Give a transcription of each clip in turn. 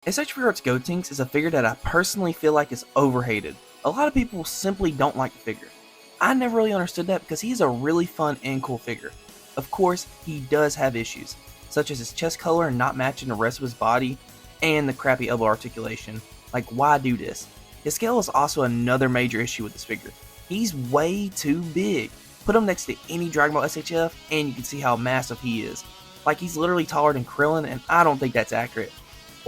SH Figuarts Gotenks is a figure that I personally feel like is overhated. A lot of people simply don't like the figure. I never really understood that because he's a really fun and cool figure. Of course, he does have issues, such as his chest color not matching the rest of his body, and the crappy elbow articulation. Like, why do this? His scale is also another major issue with this figure. He's way too big. Put him next to any Dragon Ball SHF and you can see how massive he is. Like, he's literally taller than Krillin, and I don't think that's accurate.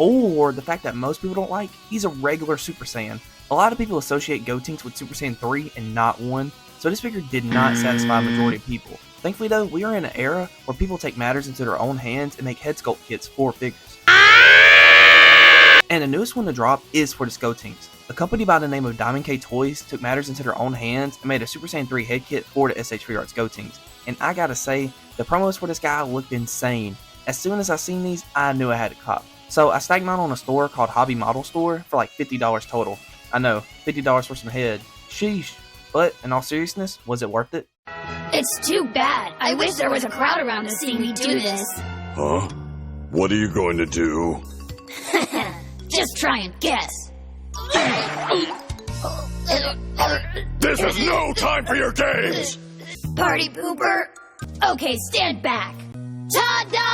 Or the fact that most people don't like, he's a regular Super Saiyan. A lot of people associate Gotenks with Super Saiyan 3 and not 1, so this figure did not satisfy a majority of people. Thankfully though, we are in an era where people take matters into their own hands and make head sculpt kits for figures. And the newest one to drop is for this Gotenks. A company by the name of Diamond K Toys took matters into their own hands and made a Super Saiyan 3 head kit for the SH Figuarts Gotenks. And I gotta say, the promos for this guy looked insane. As soon as I seen these, I knew I had to cop. So I snagged mine on a store called Hobby Model Store for like $50 total. I know, $50 for some head. Sheesh. But in all seriousness, was it worth it? It's too bad. I wish there was a crowd around to see me do this. Huh? What are you going to do? Just try and guess. This is no time for your games! Party pooper? Okay, stand back. Ta-da!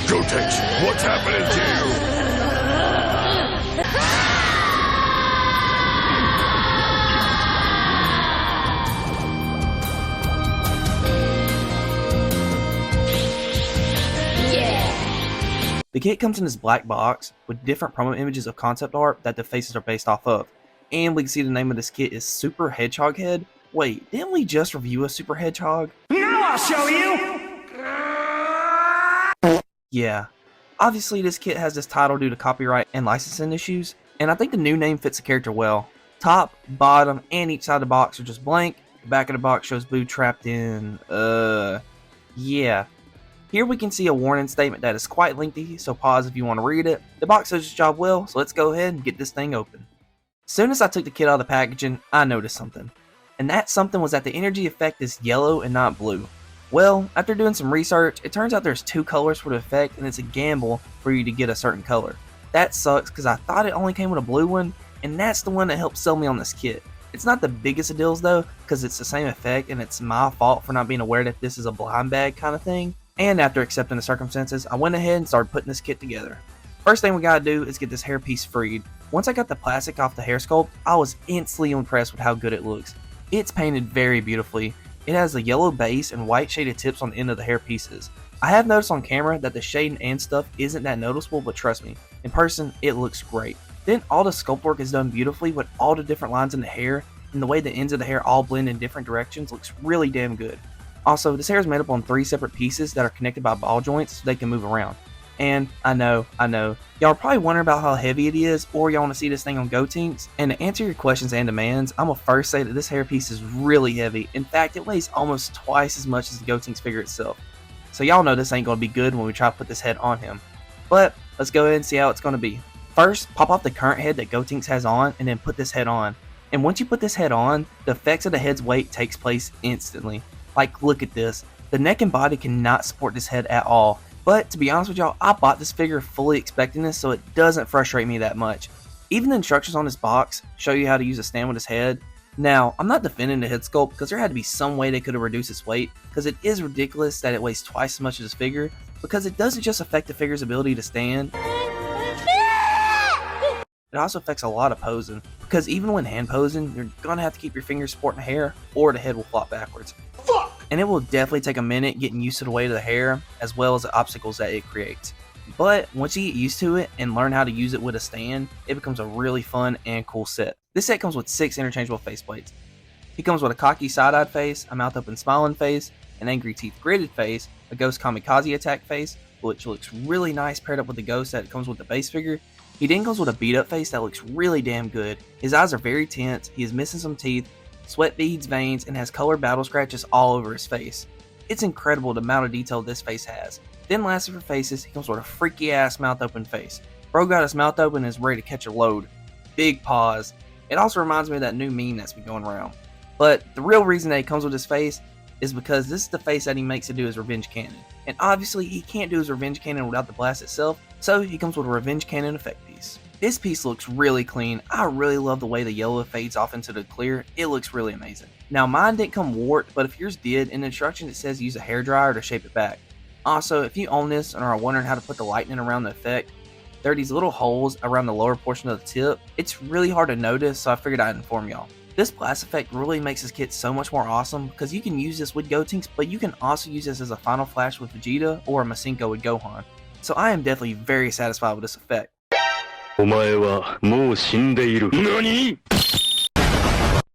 Gotenks, what's happening to you? The kit comes in this black box with different promo images of concept art that the faces are based off of. And we can see the name of this kit is Super Hedgehog Head. Wait, didn't we just review a Super Hedgehog? Now I'll show you! Yeah. Obviously this kit has this title due to copyright and licensing issues, and I think the new name fits the character well. Top, bottom, and each side of the box are just blank. The back of the box shows Boo trapped in, yeah. Here we can see a warning statement that is quite lengthy, so pause if you want to read it. The box does its job well, so let's go ahead and get this thing open. As soon as I took the kit out of the packaging, I noticed something. And that something was that the energy effect is yellow and not blue. Well, after doing some research, it turns out there's two colors for the effect and it's a gamble for you to get a certain color. That sucks because I thought it only came with a blue one, and that's the one that helped sell me on this kit. It's not the biggest of deals though, because it's the same effect and it's my fault for not being aware that this is a blind bag kind of thing. And after accepting the circumstances, I went ahead and started putting this kit together. First thing we gotta do is get this hairpiece freed. Once I got the plastic off the hair sculpt, I was instantly impressed with how good it looks. It's painted very beautifully. It has a yellow base and white shaded tips on the end of the hair pieces. I have noticed on camera that the shading and stuff isn't that noticeable, but trust me, in person it looks great. Then all the sculpt work is done beautifully with all the different lines in the hair, and the way the ends of the hair all blend in different directions looks really damn good. Also, this hair is made up on 3 separate pieces that are connected by ball joints so they can move around. And I know, y'all are probably wondering about how heavy it is, or y'all want to see this thing on Gotenks. And to answer your questions and demands, I'm gonna first say that this hairpiece is really heavy. In fact, it weighs almost twice as much as the Gotenks figure itself. So y'all know this ain't gonna be good when we try to put this head on him. But let's go ahead and see how it's gonna be. First, pop off the current head that Gotenks has on, and then put this head on. And once you put this head on, the effects of the head's weight takes place instantly. Like, look at this. The neck and body cannot support this head at all. But to be honest with y'all, I bought this figure fully expecting this, so it doesn't frustrate me that much. Even the instructions on this box show you how to use a stand with his head. Now, I'm not defending the head sculpt because there had to be some way they could have reduced its weight, because it is ridiculous that it weighs twice as much as this figure, because it doesn't just affect the figure's ability to stand. It also affects a lot of posing, because even when hand posing, you're gonna have to keep your fingers supporting the hair, or the head will flop backwards. And it will definitely take a minute getting used to the weight of the hair, as well as the obstacles that it creates. But once you get used to it and learn how to use it with a stand, it becomes a really fun and cool set. This set comes with 6 interchangeable faceplates. He comes with a cocky side-eyed face, a mouth open smiling face, an angry teeth gritted face, a ghost kamikaze attack face, which looks really nice paired up with the ghost that comes with the base figure. He then comes with a beat up face that looks really damn good. His eyes are very tense, he is missing some teeth, sweat beads, veins, and has colored battle scratches all over his face. It's incredible the amount of detail this face has. Then lastly for faces, he comes with a freaky ass mouth open face. Bro got his mouth open and is ready to catch a load. Big paws. It also reminds me of that new meme that's been going around. But the real reason that he comes with his face is because this is the face that he makes to do his revenge cannon. And obviously he can't do his revenge cannon without the blast itself, so he comes with a revenge cannon effect piece. This piece looks really clean. I really love the way the yellow fades off into the clear. It looks really amazing. Now mine didn't come warped, but if yours did, in the instructions it says use a hairdryer to shape it back. Also, if you own this and are wondering how to put the lightning around the effect, there are these little holes around the lower portion of the tip. It's really hard to notice, so I figured I'd inform y'all. This blast effect really makes this kit so much more awesome because you can use this with Gotenks, but you can also use this as a final flash with Vegeta or a Masenko with Gohan. So I am definitely very satisfied with this effect.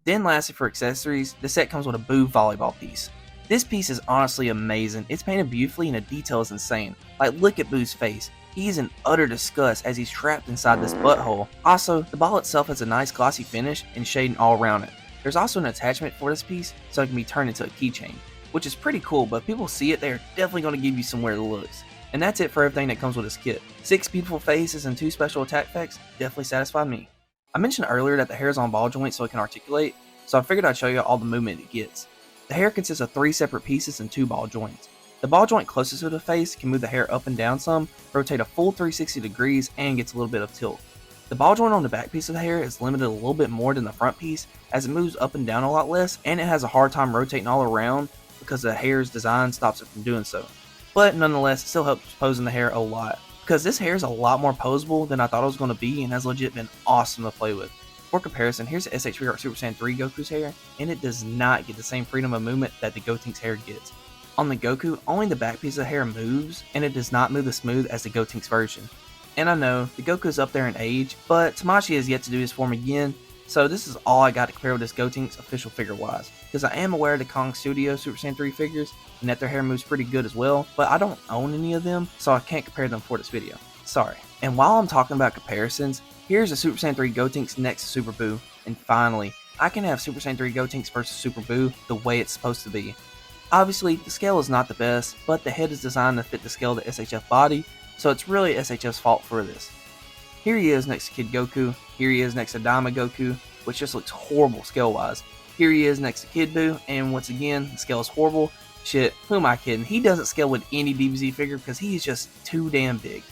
Then lastly for accessories, the set comes with a Boo volleyball piece. This piece is honestly amazing. It's painted beautifully and the detail is insane. Like, look at Boo's face. He's in utter disgust as he's trapped inside this butthole. Also, the ball itself has a nice glossy finish and shading all around it. There's also an attachment for this piece so it can be turned into a keychain, which is pretty cool, but if people see it, they're definitely going to give you some weird looks. And that's it for everything that comes with this kit. 6 beautiful faces and 2 special attack effects definitely satisfied me. I mentioned earlier that the hair is on ball joints so it can articulate, so I figured I'd show you all the movement it gets. The hair consists of 3 separate pieces and 2 ball joints. The ball joint closest to the face can move the hair up and down some, rotate a full 360 degrees, and gets a little bit of tilt. The ball joint on the back piece of the hair is limited a little bit more than the front piece as it moves up and down a lot less, and it has a hard time rotating all around because the hair's design stops it from doing so. But nonetheless, it still helps posing the hair a lot, because this hair is a lot more posable than I thought it was going to be and has legit been awesome to play with. For comparison, here's the SH Figuarts Super Saiyan 3 Goku's hair, and it does not get the same freedom of movement that the Gotenks hair gets. On the Goku, only the back piece of the hair moves, and it does not move as smooth as the Gotenks version. And I know, the Goku is up there in age, but Tamashii has yet to do this for me again, so this is all I got to compare with this Gotenks official figure wise. Because I am aware of the Kong Studio Super Saiyan 3 figures, and that their hair moves pretty good as well, but I don't own any of them, so I can't compare them for this video. Sorry. And while I'm talking about comparisons, here's a Super Saiyan 3 Gotenks next to Super Buu, and finally, I can have Super Saiyan 3 Gotenks versus Super Buu the way it's supposed to be. Obviously, the scale is not the best, but the head is designed to fit the scale of the SHF body, so it's really SHF's fault for this. Here he is next to Kid Goku, here he is next to Daima Goku, which just looks horrible scale-wise. Here he is next to Kid Buu, and once again, the scale is horrible. Shit, who am I kidding? He doesn't scale with any DBZ figure because he's just too damn big.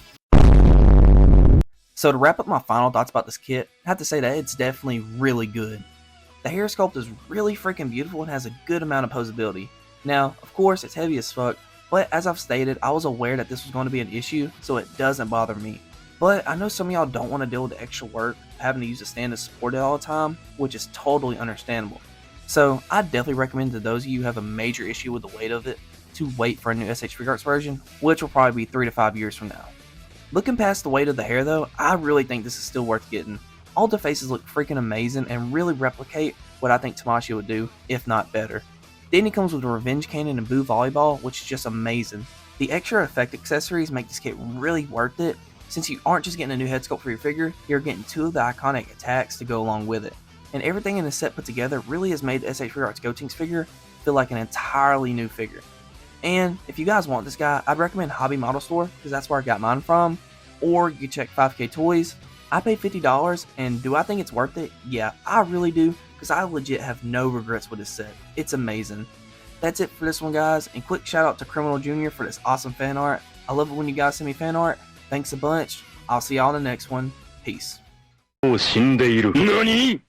So to wrap up my final thoughts about this kit, I have to say that it's definitely really good. The hair sculpt is really freaking beautiful and has a good amount of posability. Now, of course, it's heavy as fuck, but as I've stated, I was aware that this was going to be an issue, so it doesn't bother me. But I know some of y'all don't want to deal with the extra work of having to use a stand to support it all the time, which is totally understandable. So I definitely recommend to those of you who have a major issue with the weight of it to wait for a new SH Figuarts version, which will probably be 3 to 5 years from now. Looking past the weight of the hair though, I really think this is still worth getting. All the faces look freaking amazing and really replicate what I think Tamashii would do, if not better. Then he comes with a Revenge Cannon and Boo Volleyball, which is just amazing. The extra effect accessories make this kit really worth it, since you aren't just getting a new head sculpt for your figure, you're getting 2 of the iconic attacks to go along with it. And everything in the set put together really has made the SH Figuarts Gotenks figure feel like an entirely new figure. And if you guys want this guy, I'd recommend Hobby Model Store, because that's where I got mine from, or you check 5K Toys. I paid $50, and do I think it's worth it? Yeah, I really do, because I legit have no regrets with this set. It's amazing. That's it for this one, guys, and quick shout out to Criminal Jr. for this awesome fan art. I love it when you guys send me fan art. Thanks a bunch. I'll see y'all in the next one. Peace. NANI?!